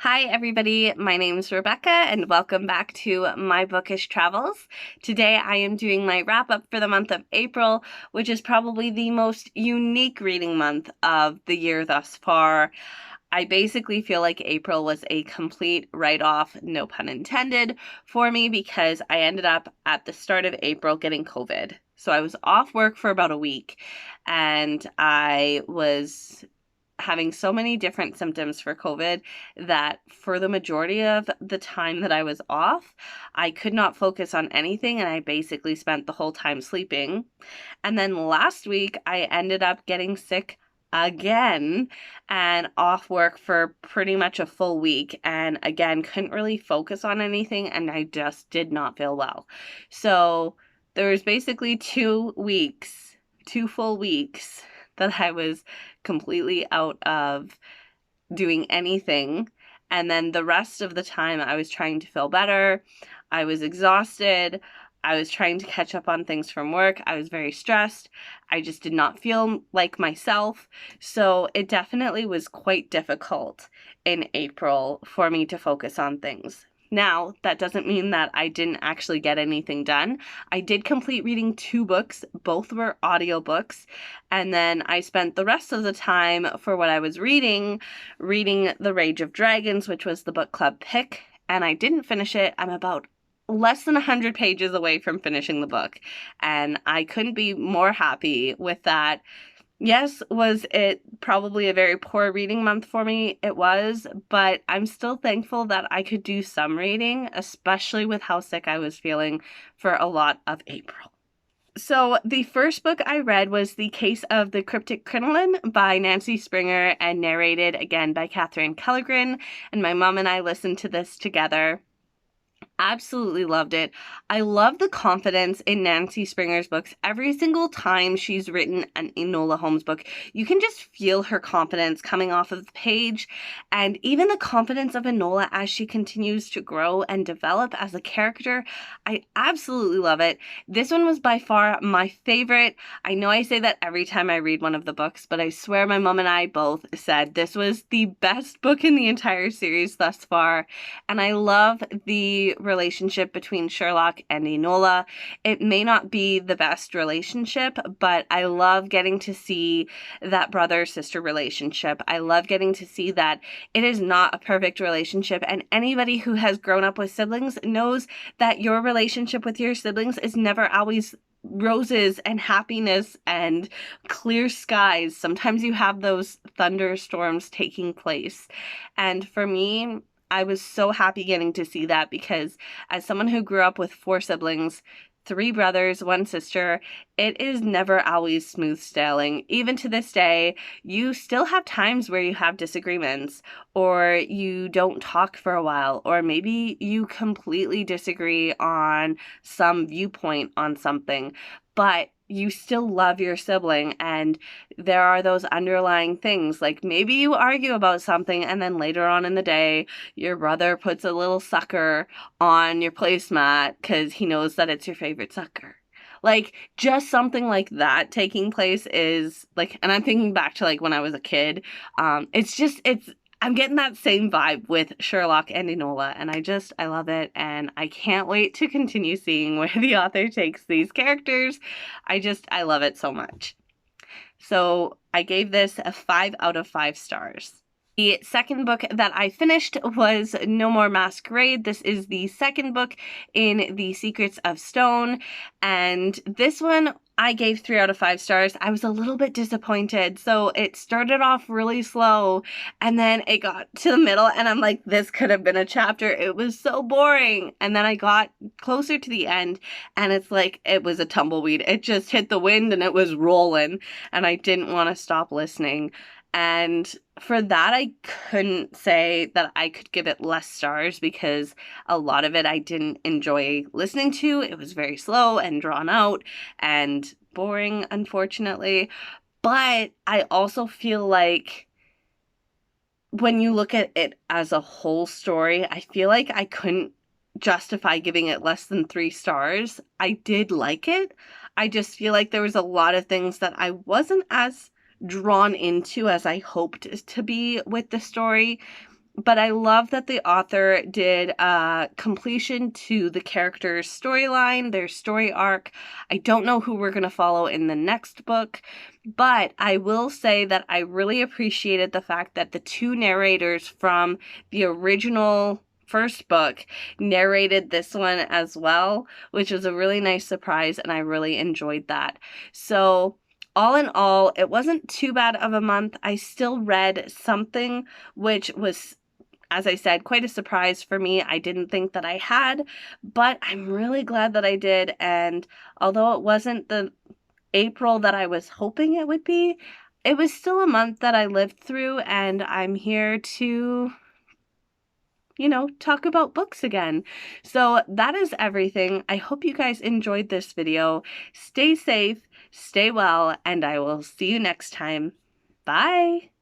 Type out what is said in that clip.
Hi everybody, my name is Rebecca and welcome back to My Bookish Travels. Today I am doing my wrap up for the month of April, which is probably the most unique reading month of the year thus far. I basically feel like April was a complete write-off, no pun intended, for me because I ended up at the start of April getting COVID. So I was off work for about a week and I was having so many different symptoms for COVID that for the majority of the time that I was off, I could not focus on anything and I basically spent the whole time sleeping. And then last week, I ended up getting sick again and off work for pretty much a full week. And again, couldn't really focus on anything and I just did not feel well. So there was basically 2 weeks, 2 full weeks that I was completely out of doing anything. And then the rest of the time, I was trying to feel better. I was exhausted. I was trying to catch up on things from work. I was very stressed. I just did not feel like myself. So it definitely was quite difficult in April for me to focus on things. Now, that doesn't mean that I didn't actually get anything done. I did complete reading 2 books. Both were audiobooks. And then I spent the rest of the time for what I was reading The Rage of Dragons, which was the book club pick. And I didn't finish it. I'm about less than 100 pages away from finishing the book. And I couldn't be more happy with that. Yes, was it probably a very poor reading month for me? It was, but I'm still thankful that I could do some reading, especially with how sick I was feeling for a lot of April. So the first book I read was The Case of the Cryptic Crinoline by Nancy Springer and narrated again by Catherine Kellegren, and my mom and I listened to this together. Absolutely loved it. I love the confidence in Nancy Springer's books. Every single time she's written an Enola Holmes book, you can just feel her confidence coming off of the page, and even the confidence of Enola as she continues to grow and develop as a character. I absolutely love it. This one was by far my favorite. I know I say that every time I read one of the books, but I swear my mom and I both said this was the best book in the entire series thus far, and I love the relationship between Sherlock and Enola. It may not be the best relationship, but I love getting to see that brother-sister relationship. I love getting to see that it is not a perfect relationship, and anybody who has grown up with siblings knows that your relationship with your siblings is never always roses and happiness and clear skies. Sometimes you have those thunderstorms taking place. And for me, I was so happy getting to see that because as someone who grew up with 4 siblings, 3 brothers, 1 sister, it is never always smooth sailing. Even to this day, you still have times where you have disagreements or you don't talk for a while, or maybe you completely disagree on some viewpoint on something, but you still love your sibling, and there are those underlying things, like maybe you argue about something and then later on in the day your brother puts a little sucker on your placemat because he knows that it's your favorite sucker. Like, just something like that taking place is like, and I'm thinking back to like when I was a kid. I'm getting that same vibe with Sherlock and Enola, and I love it, and I can't wait to continue seeing where the author takes these characters. I love it so much. So I gave this a 5 out of 5 stars. The second book that I finished was No More Masquerade. This is the second book in the Secrets of Stone, and this one I gave 3 out of 5 stars. I was a little bit disappointed. So it started off really slow, and then it got to the middle, and I'm like, this could have been a chapter. It was so boring. And then I got closer to the end, and it's like it was a tumbleweed. It just hit the wind, and it was rolling, and I didn't want to stop listening. And for that, I couldn't say that I could give it less stars because a lot of it I didn't enjoy listening to. It was very slow and drawn out and boring, unfortunately. But I also feel like when you look at it as a whole story, I feel like I couldn't justify giving it less than 3 stars. I did like it. I just feel like there was a lot of things that I wasn't as drawn into as I hoped to be with the story. But I love that the author did completion to the character's storyline, their story arc. I don't know who we're going to follow in the next book, but I will say that I really appreciated the fact that the two narrators from the original first book narrated this one as well, which was a really nice surprise, and I really enjoyed that. So all in all, it wasn't too bad of a month. I still read something, which was, as I said, quite a surprise for me. I didn't think that I had, but I'm really glad that I did. And although it wasn't the April that I was hoping it would be, it was still a month that I lived through, and I'm here to, talk about books again. So that is everything. I hope you guys enjoyed this video. Stay safe, stay well, and I will see you next time. Bye!